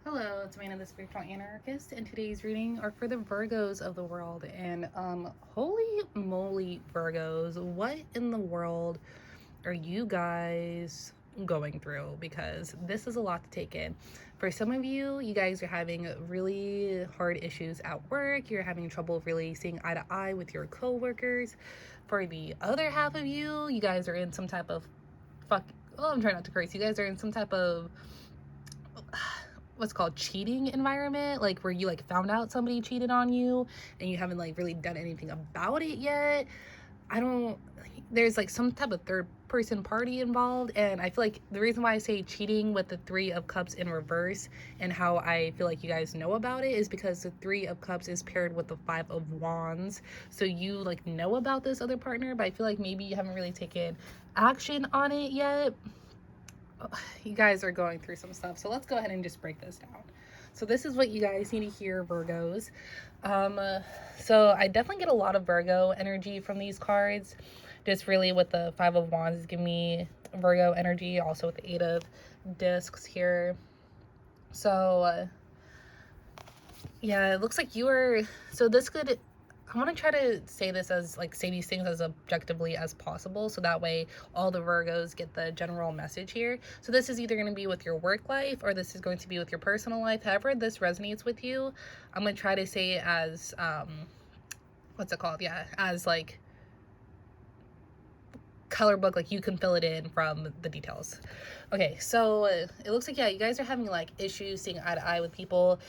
Hello, it's Amanda, the spiritual anarchist, and today's reading are for the Virgos of the world. And holy moly, Virgos, what in the world are you guys going through? Because this is a lot to take in. For some of you, you guys are having really hard issues at work. You're having trouble really seeing eye to eye with your coworkers. For the other half of you, you guys are in some type of I'm trying not to curse. You guys are in some type of what's called cheating environment, like where you like found out somebody cheated on you and you haven't like really done anything about it yet. I don't There's like some type of third person party involved, and I feel like the reason why I say cheating with the 3 of Cups in reverse and how I feel like you guys know about it is because the 3 of Cups is paired with the 5 of Wands, so you like know about this other partner, but I feel like maybe you haven't really taken action on it yet. You guys are going through some stuff, so let's go ahead and just break this down. So this is what you guys need to hear, Virgos. So I definitely get a lot of Virgo energy from these cards. Just really with the 5 of Wands is giving me Virgo energy, also with the 8 of Discs here. So yeah, it looks like you were, so this could, I want to try to say this as like say these things as objectively as possible, so that way all the Virgos get the general message here. So this is either going to be with your work life or this is going to be with your personal life. However this resonates with you, I'm going to try to say it as what's it called, yeah, as like color book, like you can fill it in from the details. Okay, so it looks like, yeah, you guys are having like issues seeing eye to eye with people,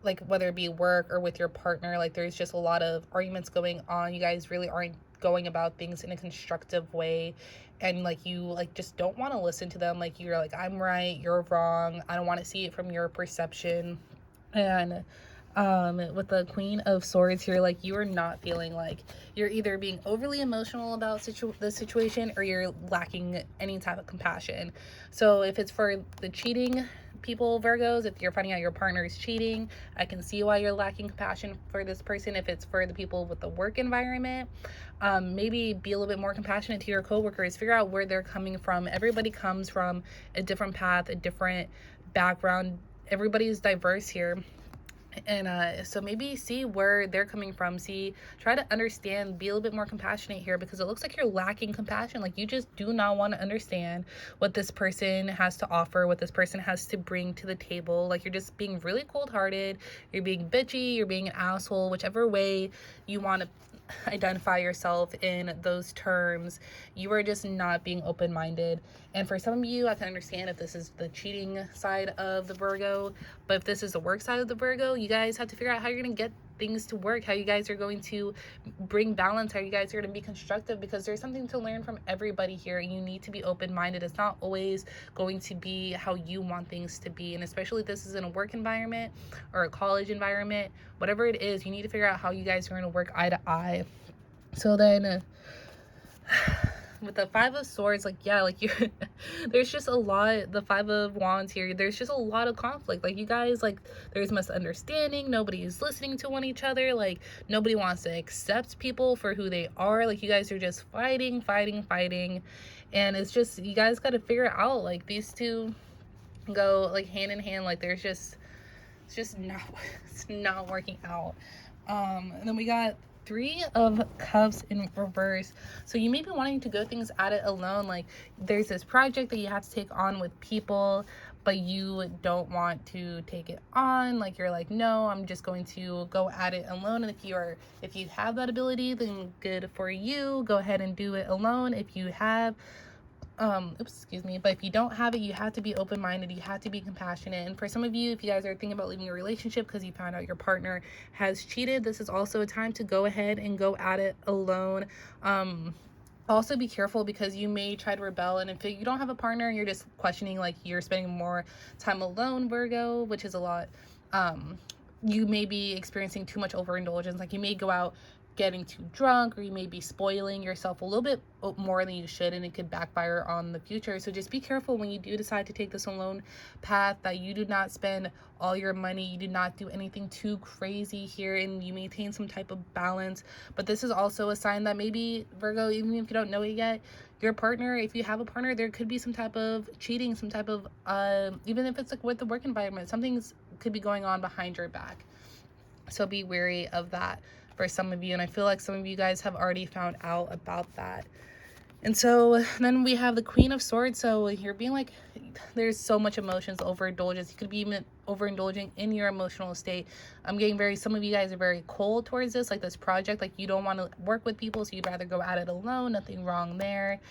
like whether it be work or with your partner. Like there's just a lot of arguments going on. You guys really aren't going about things in a constructive way, and like you like just don't want to listen to them. Like you're like, I'm right, you're wrong, I don't want to see it from your perception. And with the Queen of Swords here, like you are not feeling like you're either being overly emotional about the situation or you're lacking any type of compassion. So if it's for the cheating people, Virgos, if you're finding out your partner is cheating, I can see why you're lacking compassion for this person. If it's for the people with the work environment, maybe be a little bit more compassionate to your coworkers. Figure out where they're coming from. Everybody comes from a different path, a different background. Everybody's diverse here. And so maybe see where they're coming from, try to understand, be a little bit more compassionate here, because it looks like you're lacking compassion. Like you just do not want to understand what this person has to offer, what this person has to bring to the table. Like you're just being really cold-hearted, you're being bitchy, you're being an asshole, whichever way you want to identify yourself in those terms. You are just not being open-minded. And for some of you, I can understand if this is the cheating side of the Virgo, but if this is the work side of the Virgo, you guys have to figure out how you're going to get things to work, how you guys are going to bring balance, how you guys are going to be constructive, because there's something to learn from everybody here. You need to be open-minded. It's not always going to be how you want things to be, and especially if this is in a work environment or a college environment, whatever it is, you need to figure out how you guys are going to work eye to eye. So then with the 5 of Swords, like yeah, like you there's just a lot, the 5 of Wands here, there's just a lot of conflict. Like you guys, like there's misunderstanding, nobody's listening to one each other, like nobody wants to accept people for who they are. Like you guys are just fighting, and it's just, you guys got to figure out, like these two go like hand in hand. Like there's just, it's just not it's not working out. And then we got 3 of Cups in reverse. So you may be wanting to go things at it alone. Like there's this project that you have to take on with people, but you don't want to take it on. Like you're like, no, I'm just going to go at it alone. And if you have that ability, then good for you. Go ahead and do it alone. If you have excuse me, but if you don't have it, you have to be open-minded, you have to be compassionate. And for some of you, if you guys are thinking about leaving a relationship because you found out your partner has cheated, this is also a time to go ahead and go at it alone. Also be careful, because you may try to rebel, and if you don't have a partner, you're just questioning, like you're spending more time alone, Virgo, which is a lot. You may be experiencing too much overindulgence. Like you may go out getting too drunk, or you may be spoiling yourself a little bit more than you should, and it could backfire on the future. So just be careful when you do decide to take this alone path, that you do not spend all your money, you do not do anything too crazy here, and you maintain some type of balance. But this is also a sign that maybe, Virgo, even if you don't know it yet, your partner, if you have a partner, there could be some type of cheating, some type of even if it's like with the work environment, something's could be going on behind your back. So be wary of that for some of you, and I feel like some of you guys have already found out about that. And so then we have the Queen of Swords. So you're being like, there's so much emotions, overindulgence. You could be even overindulging in your emotional state. I'm getting some of you guys are very cold towards this, like this project. Like you don't want to work with people, so you'd rather go at it alone. Nothing wrong there.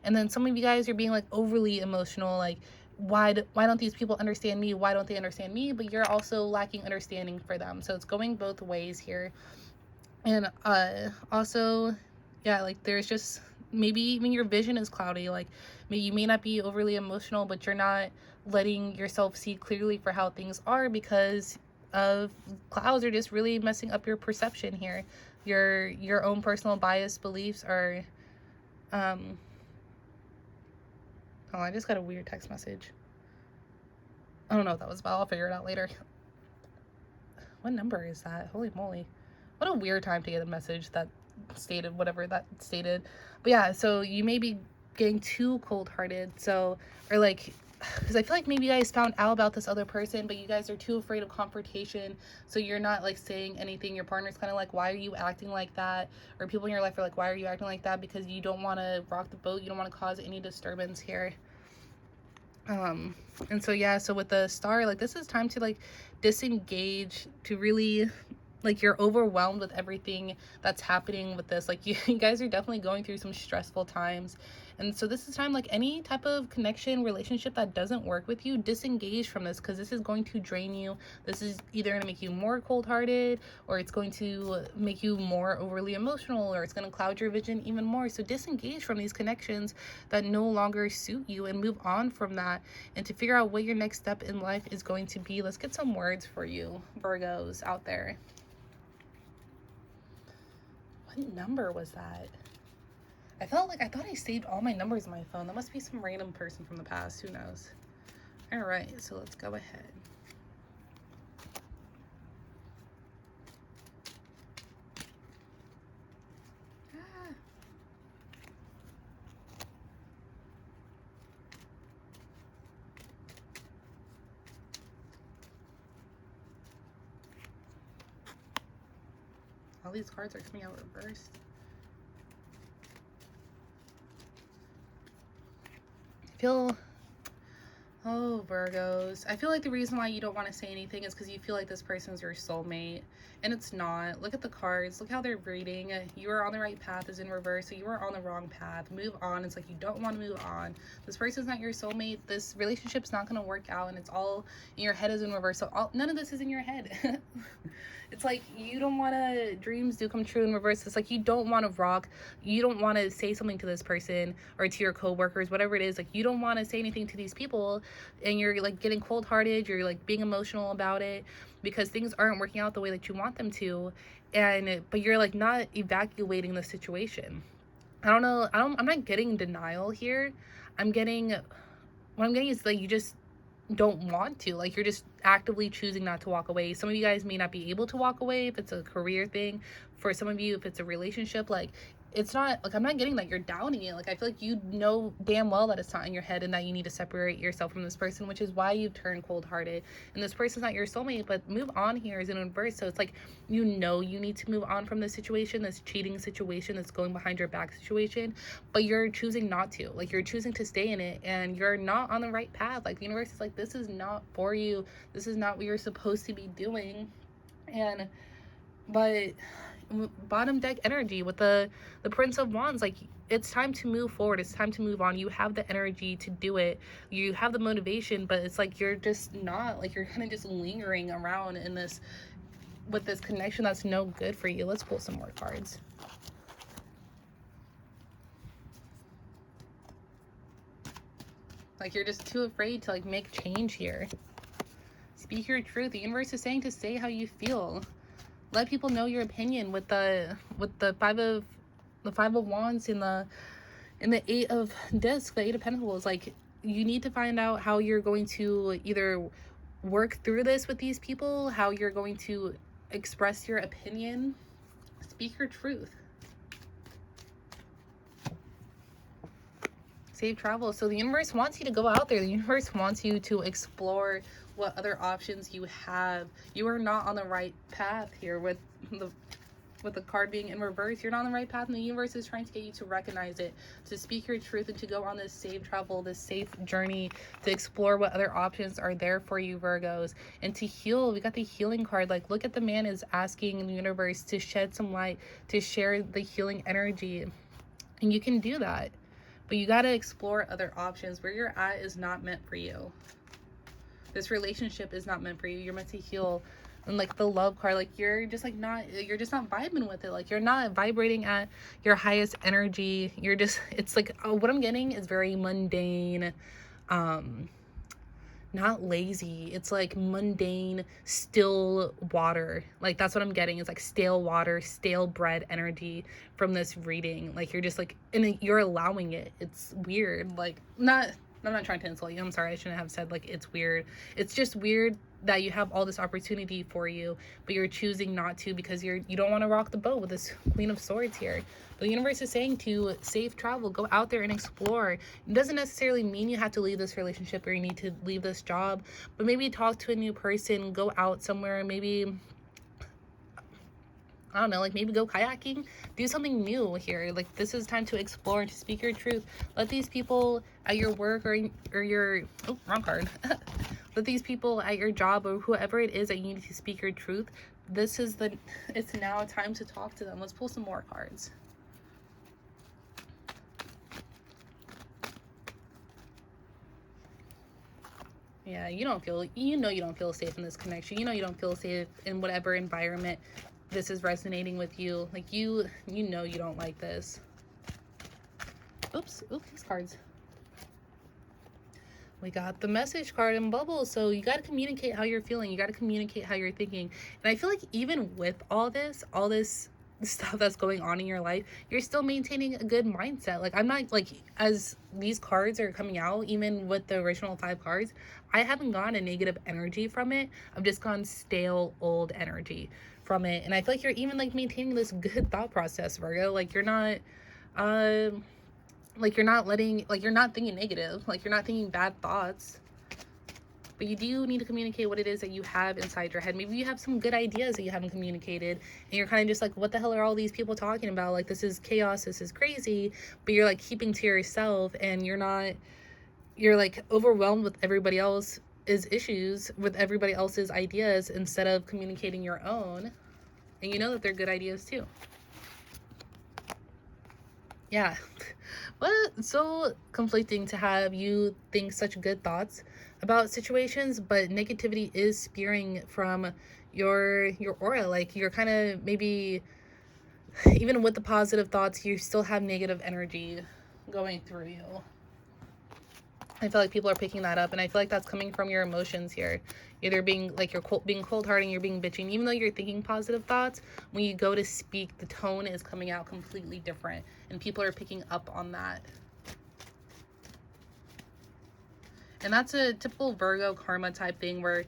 And then some of you guys are being like overly emotional, like, why don't these people understand me? Why don't they understand me? But you're also lacking understanding for them. So it's going both ways here. And also, yeah, like there's just maybe even your vision is cloudy. Like maybe you may not be overly emotional, but you're not letting yourself see clearly for how things are because of clouds are just really messing up your perception here. Your own personal bias beliefs are oh, I just got a weird text message. I don't know what that was about. I'll figure it out later. What number is that? Holy moly. What a weird time to get a message that stated whatever that stated. But yeah, so you may be getting too cold-hearted. So, or like, because I feel like maybe you guys found out about this other person, but you guys are too afraid of confrontation. So you're not like saying anything. Your partner's kind of like, why are you acting like that? Or people in your life are like, why are you acting like that? Because you don't want to rock the boat. You don't want to cause any disturbance here. And so yeah, so with the star, like this is time to like disengage, to really like you're overwhelmed with everything that's happening with this. Like you guys are definitely going through some stressful times. And so this is time, like any type of connection, relationship that doesn't work with you, disengage from this because this is going to drain you. This is either going to make you more cold-hearted or it's going to make you more overly emotional or it's going to cloud your vision even more. So disengage from these connections that no longer suit you and move on from that and to figure out what your next step in life is going to be. Let's get some words for you, Virgos out there. What number was that? I thought I saved all my numbers on my phone. That must be some random person from the past. Who knows? All right, so let's go ahead. All these cards are coming out reversed. Oh, Virgos. I feel like the reason why you don't want to say anything is because you feel like this person's your soulmate. And it's not. Look at the cards. Look how they're reading. You are on the right path is in reverse. So you are on the wrong path. Move on. It's like you don't want to move on. This person's not your soulmate. This relationship's not going to work out. And it's all in your head is in reverse. So none of this is in your head. It's like you don't want to, dreams do come true in reverse. It's like you don't want to rock. You don't want to say something to this person or to your coworkers, whatever it is. Like you don't want to say anything to these people and you're like getting cold-hearted. You're like being emotional about it because things aren't working out the way that you want them to. But you're like not evacuating the situation. I'm not getting denial here. What I'm getting is like you just don't want to, like you're just actively choosing not to walk away. Some of you guys may not be able to walk away if it's a career thing. For some of you, if it's a relationship, like it's not like I'm not getting that you're doubting it. Like I feel like you know damn well that it's not in your head and that you need to separate yourself from this person, which is why you've turned cold-hearted. And this person's not your soulmate, but move on here is in reverse. So it's like you know you need to move on from this situation, this cheating situation, this going behind your back situation, but you're choosing not to. Like you're choosing to stay in it and you're not on the right path. Like the universe is like, this is not for you. This is not what you're supposed to be doing. But bottom deck energy with the Prince of Wands, like it's time to move forward. It's time to move on. You have the energy to do it. You have the motivation, but it's like you're just not, like you're kind of just lingering around in this with this connection that's no good for you. Let's pull some more cards. Like you're just too afraid to like make change here. Speak your truth. The universe is saying to say how you feel. Let people know your opinion with the five of wands in the eight of discs, the eight of pentacles. Like you need to find out how you're going to either work through this with these people, how you're going to express your opinion. Speak your truth. Safe travel. So the universe wants you to go out there. The universe wants you to explore what other options you have. You are not on the right path here with the card being in reverse. You're not on the right path, and the universe is trying to get you to recognize it, to speak your truth, and to go on this safe travel, this safe journey, to explore what other options are there for you, Virgos, and to heal. We got the healing card. Like, look at the man is asking the universe to shed some light, to share the healing energy, and you can do that. But you got to explore other options. Where you're at is not meant for you. This relationship is not meant for you. You're meant to heal. And like the love card, like you're just not vibing with it. Like you're not vibrating at your highest energy. You're just, it's like, what I'm getting is very mundane, not lazy. It's like mundane, still water. Like that's what I'm getting. It's like stale water, stale bread energy from this reading. Like you're just like, and you're allowing it. It's weird. Like I'm not trying to insult you. I'm sorry. I shouldn't have said like it's weird. It's just weird that you have all this opportunity for you, but you're choosing not to because you don't want to rock the boat with this Queen of Swords here. But the universe is saying to safe travel, go out there and explore. It doesn't necessarily mean you have to leave this relationship or you need to leave this job, but maybe talk to a new person, go out somewhere, maybe, I don't know, like maybe go kayaking, do something new here. Like this is time to explore and to speak your truth. Let these people at your work or your, oh, wrong card. Let these people at your job or whoever it is that you need to speak your truth. It's now time to talk to them. Let's pull some more cards. Yeah, you don't feel safe in this connection. You don't feel safe in whatever environment this is resonating with you. Like you don't like this. Oops, these cards. We got the message card in bubbles. So you got to communicate how you're feeling. You got to communicate how you're thinking. And I feel like even with all this stuff that's going on in your life, you're still maintaining a good mindset. Like I'm not like, as these cards are coming out, even with the original 5 cards, I haven't gotten a negative energy from it. I've just gone stale old energy from it. And I feel like you're even like maintaining this good thought process, Virgo. Like you're not you're not thinking negative, like you're not thinking bad thoughts, but you do need to communicate what it is that you have inside your head. Maybe you have some good ideas that you haven't communicated and you're kind of just like, what the hell are all these people talking about? Like this is chaos, this is crazy, but you're like keeping to yourself and you're like overwhelmed with everybody else's issues, with everybody else's ideas instead of communicating your own. And you know that they're good ideas too. Yeah. Well, it's so conflicting to have you think such good thoughts about situations, but negativity is spewing from your aura. Like you're kind of, maybe even with the positive thoughts, you still have negative energy going through you. I feel like people are picking that up, and I feel like that's coming from your emotions here. Either being like being cold-hearted, you're being bitching, even though you're thinking positive thoughts. When you go to speak, the tone is coming out completely different, and people are picking up on that. And that's a typical Virgo karma type thing where,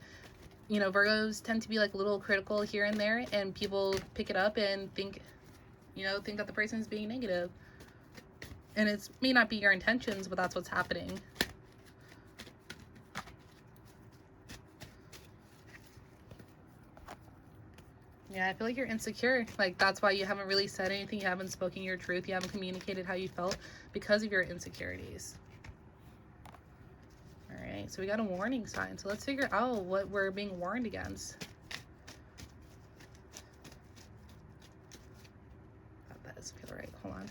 Virgos tend to be like a little critical here and there, and people pick it up and think that the person is being negative. And it may not be your intentions, but that's what's happening. Yeah, I feel like you're insecure. Like that's why you haven't really said anything. You haven't spoken your truth. You haven't communicated how you felt because of your insecurities. All right, so we got a warning sign. So let's figure out what we're being warned against. That does feel right. Hold on.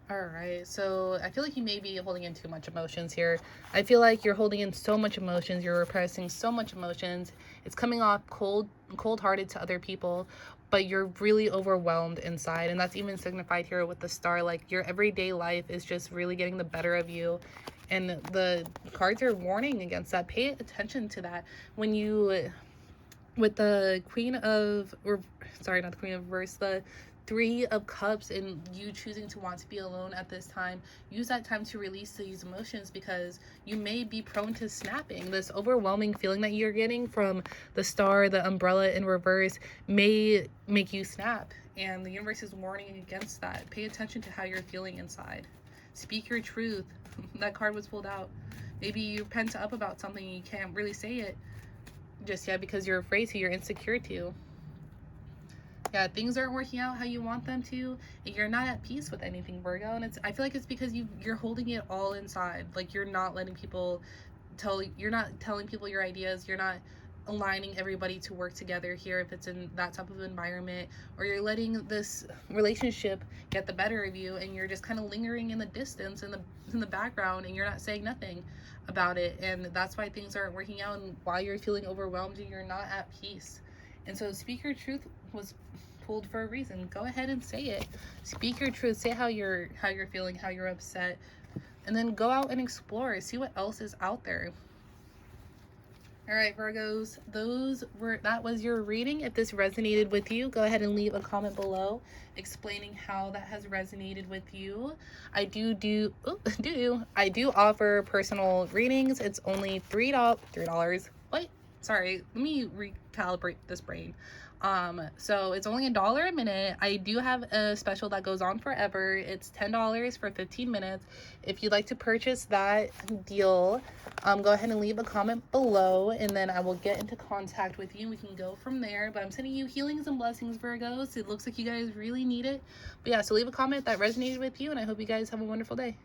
All right, so I feel like you may be holding in too much emotions here. I feel like you're holding in so much emotions. You're repressing so much emotions. It's coming off cold-hearted to other people, but you're really overwhelmed inside. And that's even signified here with the star. Like your everyday life is just really getting the better of you. And the cards are warning against that. Pay attention to that. When you, with the Queen of, sorry, not the Queen of Reverse, the 3 of Cups, and you choosing to want to be alone at this time, use that time to release these emotions, because you may be prone to snapping. This overwhelming feeling that you're getting from the star, the umbrella in reverse, may make you snap. And the universe is warning against that. Pay attention to how you're feeling inside. Speak your truth. That card was pulled out. Maybe you're pent up about something and you can't really say it just yet because you're afraid to, you're insecure to. Yeah, things aren't working out how you want them to, and you're not at peace with anything, Virgo. And I feel like it's because you're holding it all inside. Like you're not letting people you're not telling people your ideas. You're not aligning everybody to work together here if it's in that type of environment, or you're letting this relationship get the better of you, and you're just kind of lingering in the distance, in the background, and you're not saying nothing about it. And that's why things aren't working out, and why you're feeling overwhelmed and you're not at peace. And so speak your truth was pulled for a reason. Go ahead and say it. Speak your truth. Say how you're feeling, how you're upset, and then go out and explore. See what else is out there. All right, Virgos, that was your reading. If this resonated with you, go ahead and leave a comment below explaining how that has resonated with you. I do offer personal readings. It's only $3. Wait, sorry, let me recalibrate this brain. So it's only $1 a minute. I do have a special that goes on forever. It's $10 for 15 minutes. If you'd like to purchase that deal, go ahead and leave a comment below, and then I will get into contact with you. We can go from there. But I'm sending you healings and blessings, Virgos. It looks like you guys really need it. But yeah, so leave a comment that resonated with you, and I hope you guys have a wonderful day.